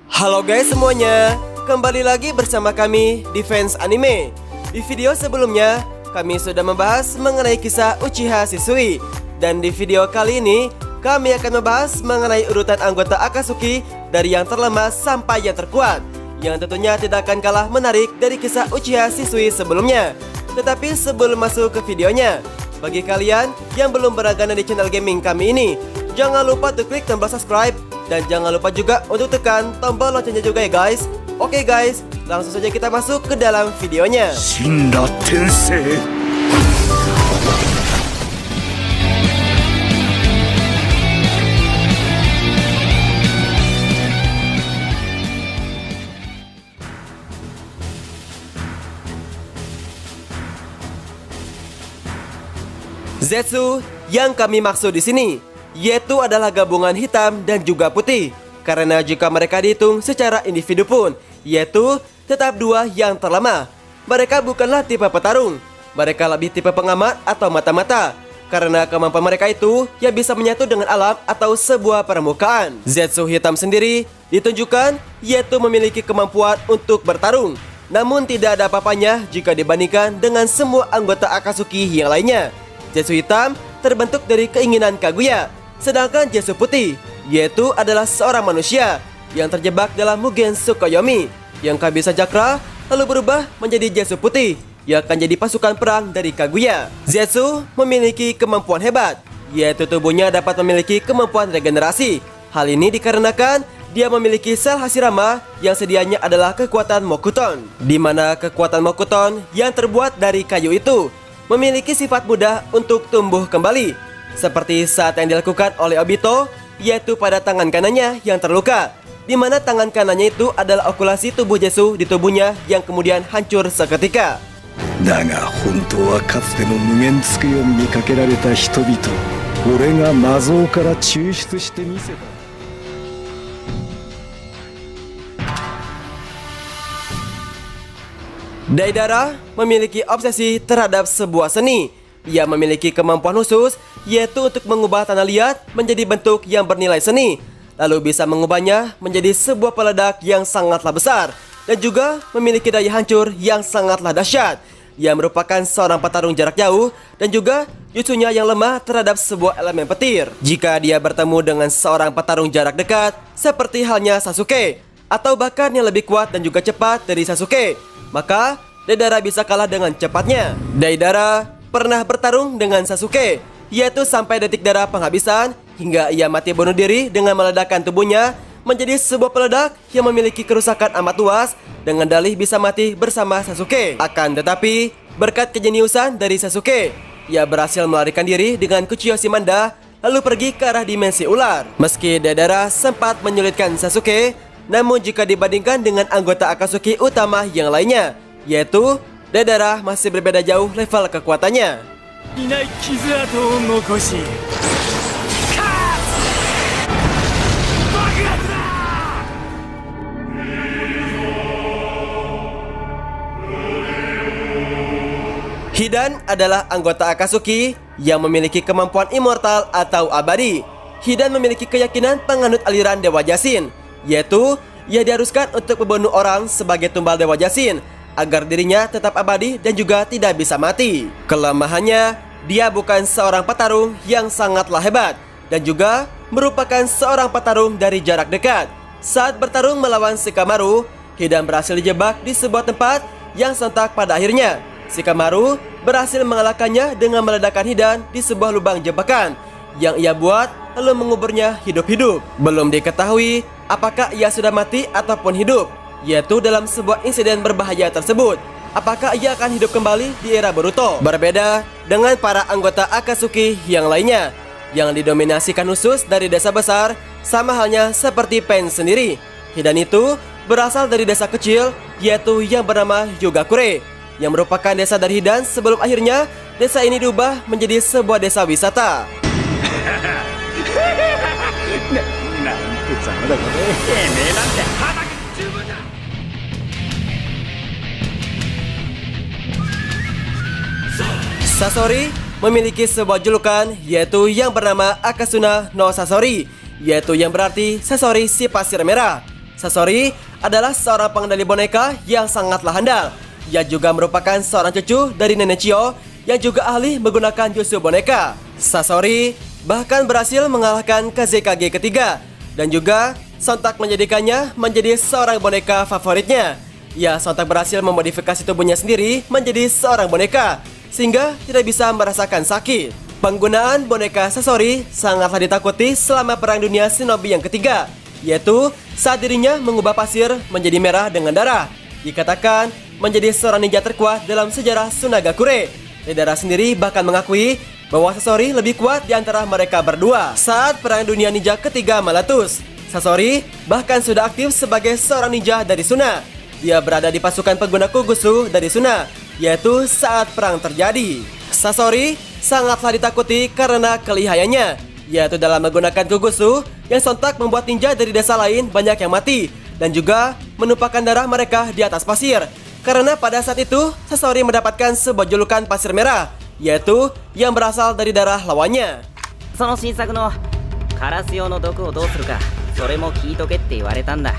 Halo guys semuanya, kembali lagi bersama kami di Fans Anime. Di video sebelumnya, kami sudah membahas mengenai kisah Uchiha Shisui. Dan di video kali ini, kami akan membahas mengenai urutan anggota Akatsuki dari yang terlemah sampai yang terkuat, yang tentunya tidak akan kalah menarik dari kisah Uchiha Shisui sebelumnya. Tetapi sebelum masuk ke videonya, bagi kalian yang belum berlangganan di channel gaming kami ini, jangan lupa untuk klik tombol subscribe dan jangan lupa juga untuk tekan tombol loncengnya juga ya guys. Oke guys, langsung saja kita masuk ke dalam videonya. Shinra Tensei. Zetsu yang kami maksud di sini yaitu adalah gabungan hitam dan juga putih. Karena jika mereka dihitung secara individu pun, yaitu tetap dua yang terlemah. Mereka bukanlah tipe petarung, mereka lebih tipe pengamat atau mata-mata. Karena kemampuan mereka itu yang bisa menyatu dengan alam atau sebuah permukaan. Zetsu hitam sendiri ditunjukkan yaitu memiliki kemampuan untuk bertarung, namun tidak ada apa-apanya jika dibandingkan dengan semua anggota Akatsuki yang lainnya. Zetsu hitam terbentuk dari keinginan Kaguya, sedangkan Zetsu putih yaitu adalah seorang manusia yang terjebak dalam Mugen Tsukuyomi yang kehabisan cakra lalu berubah menjadi Zetsu putih yang akan jadi pasukan perang dari Kaguya. Zetsu memiliki kemampuan hebat, yaitu tubuhnya dapat memiliki kemampuan regenerasi. Hal ini dikarenakan dia memiliki sel Hashirama yang sedianya adalah kekuatan Mokuton, di mana kekuatan Mokuton yang terbuat dari kayu itu memiliki sifat mudah untuk tumbuh kembali, seperti saat yang dilakukan oleh Obito, yaitu pada tangan kanannya yang terluka, di mana tangan kanannya itu adalah okulasi tubuh Zetsu di tubuhnya yang kemudian hancur seketika. だが本当はかつての無限つくように見かけられた人々、俺が魔像から抽出してみせた。Deidara memiliki obsesi terhadap sebuah seni. Ia memiliki kemampuan khusus, yaitu untuk mengubah tanah liat menjadi bentuk yang bernilai seni, lalu bisa mengubahnya menjadi sebuah peledak yang sangatlah besar, dan juga memiliki daya hancur yang sangatlah dahsyat. Ia merupakan seorang petarung jarak jauh, dan juga jutsunya yang lemah terhadap sebuah elemen petir. Jika dia bertemu dengan seorang petarung jarak dekat, seperti halnya Sasuke, atau bahkan yang lebih kuat dan juga cepat dari Sasuke, maka Deidara bisa kalah dengan cepatnya. Deidara pernah bertarung dengan Sasuke, yaitu sampai detik darah penghabisan, hingga ia mati bunuh diri dengan meledakkan tubuhnya menjadi sebuah peledak yang memiliki kerusakan amat luas, dengan dalih bisa mati bersama Sasuke. Akan tetapi, berkat kejeniusan dari Sasuke, ia berhasil melarikan diri dengan Kuchiyo Shimanda lalu pergi ke arah dimensi ular. Meski Deidara sempat menyulitkan Sasuke, namun jika dibandingkan dengan anggota Akatsuki utama yang lainnya, yaitu Deidara masih berbeda jauh level kekuatannya. Hidan adalah anggota Akatsuki yang memiliki kemampuan immortal atau abadi. Hidan memiliki keyakinan penganut aliran Dewa Jasin, yaitu ia diharuskan untuk membunuh orang sebagai tumbal Dewa Jasin agar dirinya tetap abadi dan juga tidak bisa mati. Kelemahannya, dia bukan seorang petarung yang sangatlah hebat dan juga merupakan seorang petarung dari jarak dekat. Saat bertarung melawan Shikamaru, Hidan berhasil dijebak di sebuah tempat yang sontak pada akhirnya Shikamaru berhasil mengalahkannya dengan meledakkan Hidan di sebuah lubang jebakan yang ia buat lalu menguburnya hidup-hidup. Belum diketahui apakah ia sudah mati ataupun hidup, yaitu dalam sebuah insiden berbahaya tersebut. Apakah ia akan hidup kembali di era Boruto? Berbeda dengan para anggota Akatsuki yang lainnya yang didominasikan khusus dari desa besar, sama halnya seperti Pain sendiri. Hidan itu berasal dari desa kecil, yaitu yang bernama Yogakure, yang merupakan desa dari Hidan sebelum akhirnya desa ini diubah menjadi sebuah desa wisata. Sasori memiliki sebuah julukan, yaitu yang bernama Akasuna no Sasori, yaitu yang berarti Sasori si pasir merah. Sasori adalah seorang pengendali boneka yang sangatlah handal. Ia juga merupakan seorang cucu dari Nenek Chio yang juga ahli menggunakan jutsu boneka. Sasori bahkan berhasil mengalahkan Kazekage ketiga dan juga sontak menjadikannya menjadi seorang boneka favoritnya. Ia sontak berhasil memodifikasi tubuhnya sendiri menjadi seorang boneka sehingga tidak bisa merasakan sakit. Penggunaan boneka Sasori sangatlah ditakuti selama Perang Dunia Shinobi yang ketiga, yaitu saat dirinya mengubah pasir menjadi merah dengan darah. Dikatakan menjadi seorang ninja terkuat dalam sejarah Sunagakure. Deidara sendiri bahkan mengakui bahwa Sasori lebih kuat di antara mereka berdua. Saat Perang Dunia Ninja ketiga meletus, Sasori bahkan sudah aktif sebagai seorang ninja dari Suna. Dia berada di pasukan pengguna Kugusu dari Suna, yaitu saat perang terjadi. Sasori sangatlah ditakuti karena kelihayannya, yaitu dalam menggunakan Kugusu yang sontak membuat ninja dari desa lain banyak yang mati dan juga menumpahkan darah mereka di atas pasir. Karena pada saat itu Sasori mendapatkan sebuah julukan pasir merah, yaitu yang berasal dari darah lawannya. その新作のカラス用の毒をどうするか、それも聞いとけって言われたんだ。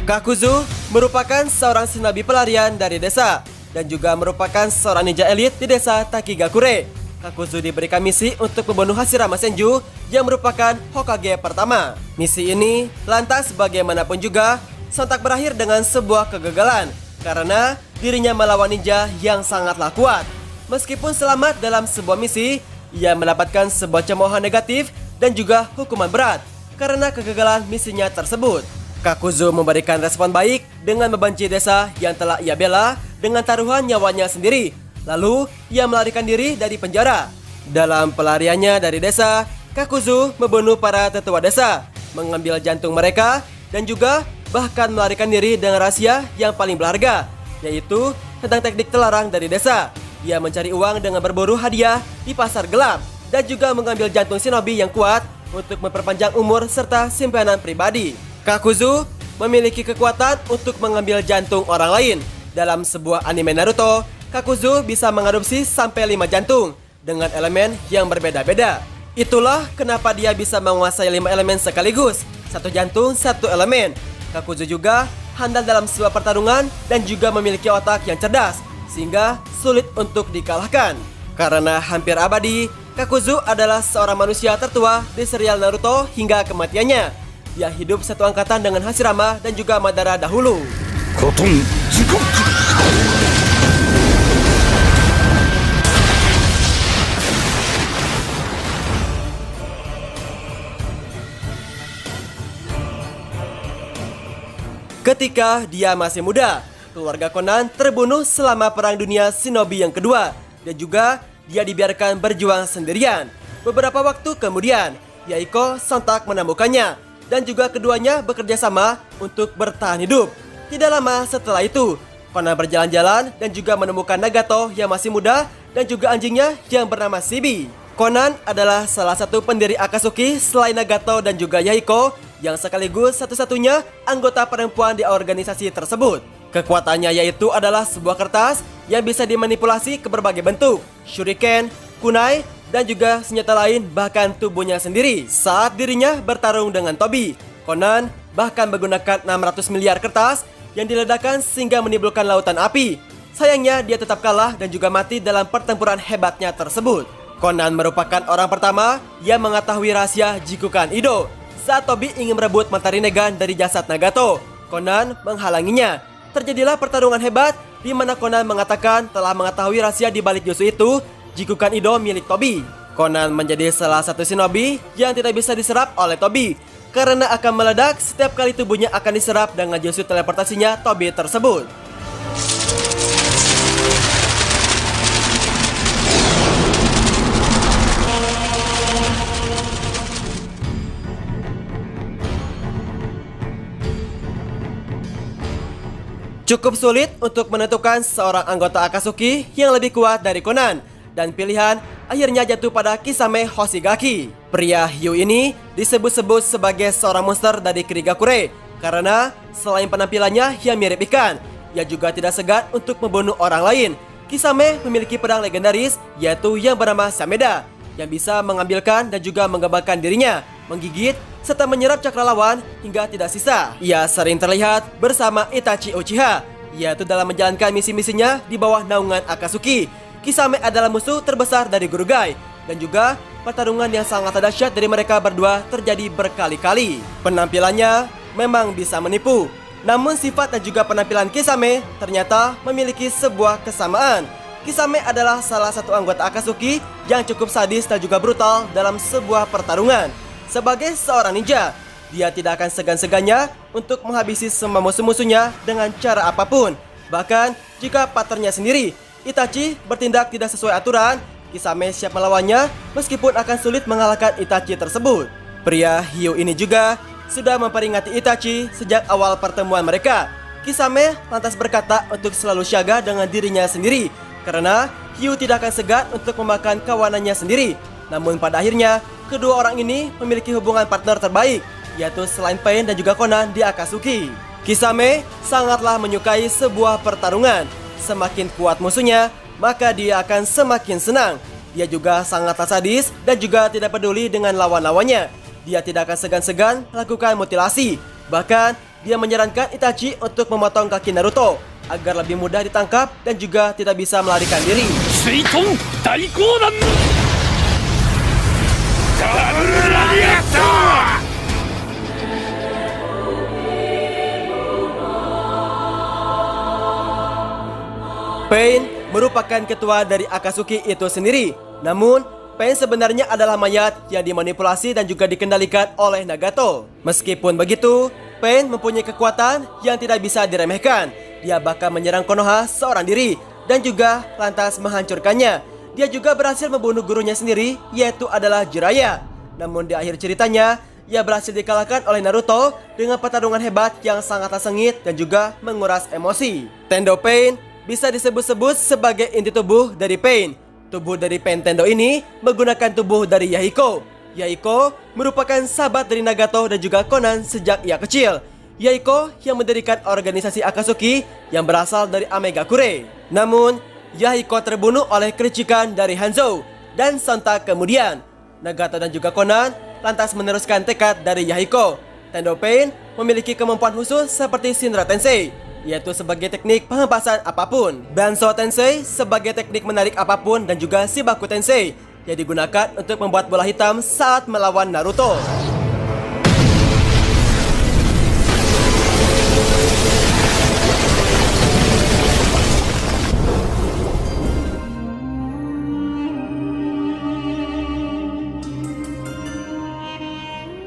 Kakuzu merupakan seorang shinobi pelarian dari desa dan juga merupakan seorang ninja elit di desa Takigakure. Kakuzu diberikan misi untuk membunuh Hashirama Senju yang merupakan Hokage pertama. Misi ini lantas bagaimanapun juga sontak berakhir dengan sebuah kegagalan karena dirinya melawan ninja yang sangatlah kuat. Meskipun selamat dalam sebuah misi, ia mendapatkan sebuah cemoohan negatif dan juga hukuman berat karena kegagalan misinya tersebut. Kakuzu memberikan respon baik dengan membenci desa yang telah ia bela dengan taruhan nyawanya sendiri. Lalu, ia melarikan diri dari penjara. Dalam pelariannya dari desa, Kakuzu membunuh para tetua desa, mengambil jantung mereka, dan juga bahkan melarikan diri dengan rahasia yang paling berharga, yaitu tentang teknik terlarang dari desa. Ia mencari uang dengan berburu hadiah di pasar gelap, dan juga mengambil jantung shinobi yang kuat untuk memperpanjang umur serta simpanan pribadi. Kakuzu memiliki kekuatan untuk mengambil jantung orang lain. Dalam sebuah anime Naruto, Kakuzu bisa mengadopsi sampai 5 jantung dengan elemen yang berbeda-beda. Itulah kenapa dia bisa menguasai 5 elemen sekaligus, 1 jantung, 1 elemen. Kakuzu juga handal dalam sebuah pertarungan dan juga memiliki otak yang cerdas, sehingga sulit untuk dikalahkan. Karena hampir abadi, Kakuzu adalah seorang manusia tertua di serial Naruto hingga kematiannya. Dia hidup satu angkatan dengan Hashirama dan juga Madara dahulu. Koton Jigoku. Ketika dia masih muda, keluarga Conan terbunuh selama Perang Dunia Shinobi yang kedua dan juga dia dibiarkan berjuang sendirian. Beberapa waktu kemudian, Yaiko sontak menemukannya dan juga keduanya bekerja sama untuk bertahan hidup. Tidak lama setelah itu, Conan berjalan-jalan dan juga menemukan Nagato yang masih muda dan juga anjingnya yang bernama Shibi. Conan adalah salah satu pendiri Akatsuki selain Nagato dan juga Yaiko yang sekaligus satu-satunya anggota perempuan di organisasi tersebut. Kekuatannya yaitu adalah sebuah kertas yang bisa dimanipulasi ke berbagai bentuk, shuriken, kunai, dan juga senjata lain bahkan tubuhnya sendiri. Saat dirinya bertarung dengan Tobi, Conan bahkan menggunakan 600 miliar kertas yang diledakkan sehingga menimbulkan lautan api. Sayangnya dia tetap kalah dan juga mati dalam pertempuran hebatnya tersebut. Conan merupakan orang pertama yang mengetahui rahasia Jikukan Ido. Saat Tobi ingin merebut mata Rinnegan dari jasad Nagato, Conan menghalanginya. Terjadilah pertarungan hebat di mana Conan mengatakan telah mengetahui rahasia di balik jutsu itu, Jikukan Ido milik Tobi. Conan menjadi salah satu shinobi yang tidak bisa diserap oleh Tobi karena akan meledak setiap kali tubuhnya akan diserap dengan jutsu teleportasinya Tobi tersebut. Cukup sulit untuk menentukan seorang anggota Akatsuki yang lebih kuat dari Conan, dan pilihan akhirnya jatuh pada Kisame Hoshigaki. Pria hiu ini disebut-sebut sebagai seorang monster dari Kirigakure karena selain penampilannya yang mirip ikan, ia juga tidak segan untuk membunuh orang lain. Kisame memiliki pedang legendaris yaitu yang bernama Sameda, yang bisa mengambilkan dan juga menggambarkan dirinya, menggigit, serta menyerap cakra lawan hingga tidak sisa. Ia sering terlihat bersama Itachi Uchiha, yaitu dalam menjalankan misi-misinya di bawah naungan Akatsuki. Kisame adalah musuh terbesar dari Guru Gai, dan juga pertarungan yang sangat dahsyat dari mereka berdua terjadi berkali-kali. Penampilannya memang bisa menipu, namun sifat dan juga penampilan Kisame ternyata memiliki sebuah kesamaan. Kisame adalah salah satu anggota Akatsuki yang cukup sadis dan juga brutal dalam sebuah pertarungan. Sebagai seorang ninja, dia tidak akan segan-segannya untuk menghabisi semua musuh-musuhnya dengan cara apapun. Bahkan jika partnernya sendiri, Itachi, bertindak tidak sesuai aturan, Kisame siap melawannya meskipun akan sulit mengalahkan Itachi tersebut. Pria hiu ini juga sudah memperingati Itachi sejak awal pertemuan mereka. Kisame lantas berkata untuk selalu siaga dengan dirinya sendiri, karena hiu tidak akan segan untuk memakan kawanannya sendiri. Namun pada akhirnya, kedua orang ini memiliki hubungan partner terbaik, yaitu selain Pain dan juga Conan di Akatsuki. Kisame sangatlah menyukai sebuah pertarungan. Semakin kuat musuhnya, maka dia akan semakin senang. Dia juga sangatlah sadis dan juga tidak peduli dengan lawan-lawannya. Dia tidak akan segan-segan melakukan mutilasi. Bahkan, dia menyarankan Itachi untuk memotong kaki Naruto agar lebih mudah ditangkap dan juga tidak bisa melarikan diri. Suiton Daikodan! Double Radiator! Pain merupakan ketua dari Akatsuki itu sendiri. Namun, Pain sebenarnya adalah mayat yang dimanipulasi dan juga dikendalikan oleh Nagato. Meskipun begitu, Pain mempunyai kekuatan yang tidak bisa diremehkan. Dia bahkan menyerang Konoha seorang diri dan juga lantas menghancurkannya. Dia juga berhasil membunuh gurunya sendiri, yaitu adalah Jiraiya. Namun di akhir ceritanya, ia berhasil dikalahkan oleh Naruto dengan pertarungan hebat yang sangatlah sengit dan juga menguras emosi. Tendo Pain bisa disebut-sebut sebagai inti tubuh dari Pain. Tubuh dari Pain Tendo ini menggunakan tubuh dari Yahiko. Yahiko merupakan sahabat dari Nagato dan juga Conan sejak ia kecil. Yahiko yang mendirikan organisasi Akatsuki yang berasal dari Amegakure. Namun, Yahiko terbunuh oleh kericikan dari Hanzo, dan sontak kemudian Nagato dan juga Conan lantas meneruskan tekad dari Yahiko. Tendo Pain memiliki kemampuan khusus seperti Shinra Tensei, yaitu sebagai teknik pengempasan apapun, Banso Tensei sebagai teknik menarik apapun, dan juga Shibaku Tensei yang digunakan untuk membuat bola hitam saat melawan Naruto.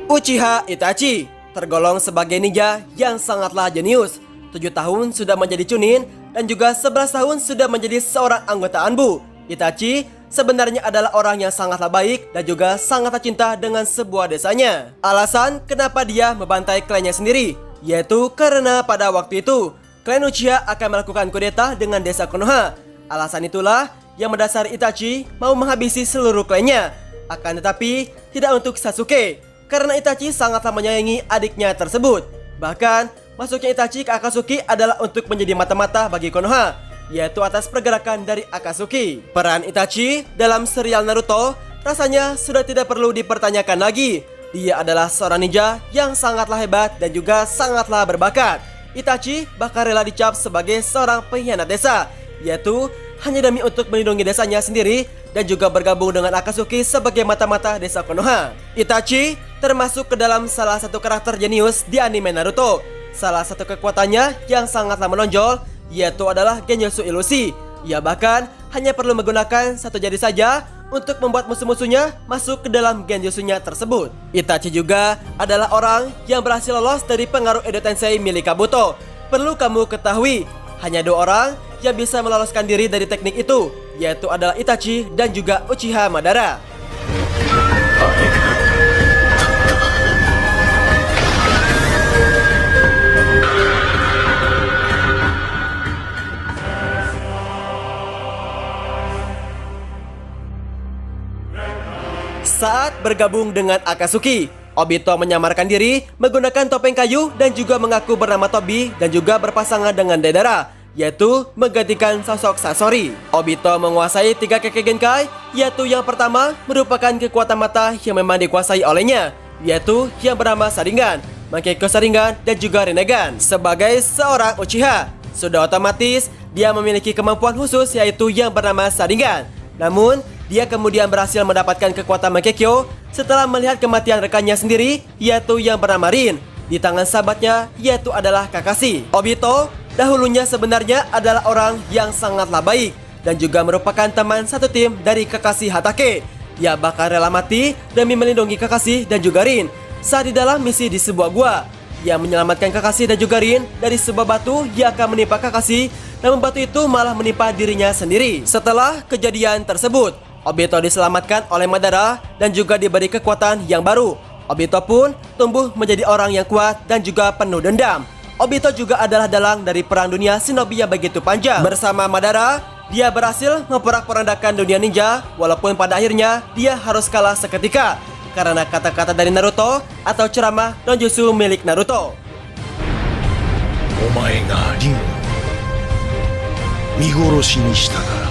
Uchiha Itachi tergolong sebagai ninja yang sangatlah jenius. 7 tahun sudah menjadi Chunin dan juga 11 tahun sudah menjadi seorang anggota Anbu. Itachi sebenarnya adalah orang yang sangatlah baik dan juga sangatlah cinta dengan sebuah desanya. Alasan kenapa dia membantai klannya sendiri, yaitu karena pada waktu itu klan Uchiha akan melakukan kudeta dengan desa Konoha. Alasan itulah yang mendasari Itachi mau menghabisi seluruh klannya. Akan tetapi tidak untuk Sasuke, karena Itachi sangatlah menyayangi adiknya tersebut. Bahkan, masuknya Itachi ke Akatsuki adalah untuk menjadi mata-mata bagi Konoha, yaitu atas pergerakan dari Akatsuki. Peran Itachi dalam serial Naruto rasanya sudah tidak perlu dipertanyakan lagi. Dia adalah seorang ninja yang sangatlah hebat dan juga sangatlah berbakat. Itachi bahkan rela dicap sebagai seorang pengkhianat desa, yaitu hanya demi untuk melindungi desanya sendiri dan juga bergabung dengan Akatsuki sebagai mata-mata desa Konoha. Itachi termasuk ke dalam salah satu karakter jenius di anime Naruto. Salah satu kekuatannya yang sangatlah menonjol yaitu adalah Genjutsu Ilusi. Ia bahkan hanya perlu menggunakan satu jari saja untuk membuat musuh-musuhnya masuk ke dalam genjutsunya tersebut. Itachi juga adalah orang yang berhasil lolos dari pengaruh Edo Tensei milik Kabuto. Perlu kamu ketahui, hanya 2 orang yang bisa meloloskan diri dari teknik itu, yaitu adalah Itachi dan juga Uchiha Madara. Saat bergabung dengan Akatsuki, Obito menyamarkan diri menggunakan topeng kayu dan juga mengaku bernama Tobi dan juga berpasangan dengan Deidara, yaitu menggantikan sosok Sasori. Obito menguasai 3 Kekkei Genkai, yaitu yang pertama merupakan kekuatan mata yang memang dikuasai olehnya, yaitu yang bernama Sharingan, Mangekyou Sharingan, dan juga Rinnegan. Sebagai seorang Uchiha, sudah otomatis dia memiliki kemampuan khusus yaitu yang bernama Sharingan. Namun, dia kemudian berhasil mendapatkan kekuatan Mangekyou setelah melihat kematian rekannya sendiri, yaitu yang bernama Rin, di tangan sahabatnya, yaitu adalah Kakashi. Obito dahulunya sebenarnya adalah orang yang sangatlah baik dan juga merupakan teman satu tim dari Kakashi Hatake. Dia bahkan rela mati demi melindungi Kakashi dan juga Rin saat di dalam misi di sebuah gua. Dia menyelamatkan Kakashi dan juga Rin dari sebuah batu yang akan menimpa Kakashi, namun batu itu malah menimpa dirinya sendiri. Setelah kejadian tersebut, Obito diselamatkan oleh Madara dan juga diberi kekuatan yang baru. Obito pun tumbuh menjadi orang yang kuat dan juga penuh dendam. Obito juga adalah dalang dari perang dunia shinobi yang begitu panjang. Bersama Madara, dia berhasil memporak-porandakan dunia ninja, walaupun pada akhirnya dia harus kalah seketika karena kata-kata dari Naruto atau ceramah Donjutsu milik Naruto. お前が竜を見殺しにしたから。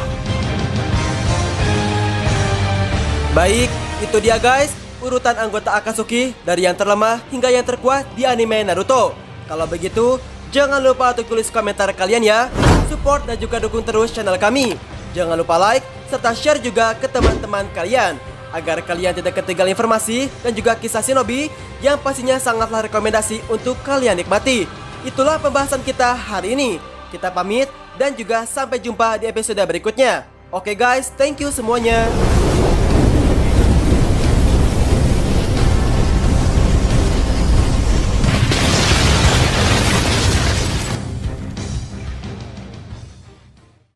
Baik, itu dia guys, urutan anggota Akatsuki dari yang terlemah hingga yang terkuat di anime Naruto. Kalau begitu, jangan lupa untuk tulis komentar kalian ya. Support dan juga dukung terus channel kami. Jangan lupa like serta share juga ke teman-teman kalian, agar kalian tidak ketinggalan informasi dan juga kisah shinobi yang pastinya sangatlah rekomendasi untuk kalian nikmati. Itulah pembahasan kita hari ini. Kita pamit dan juga sampai jumpa di episode berikutnya. Oke guys, thank you semuanya.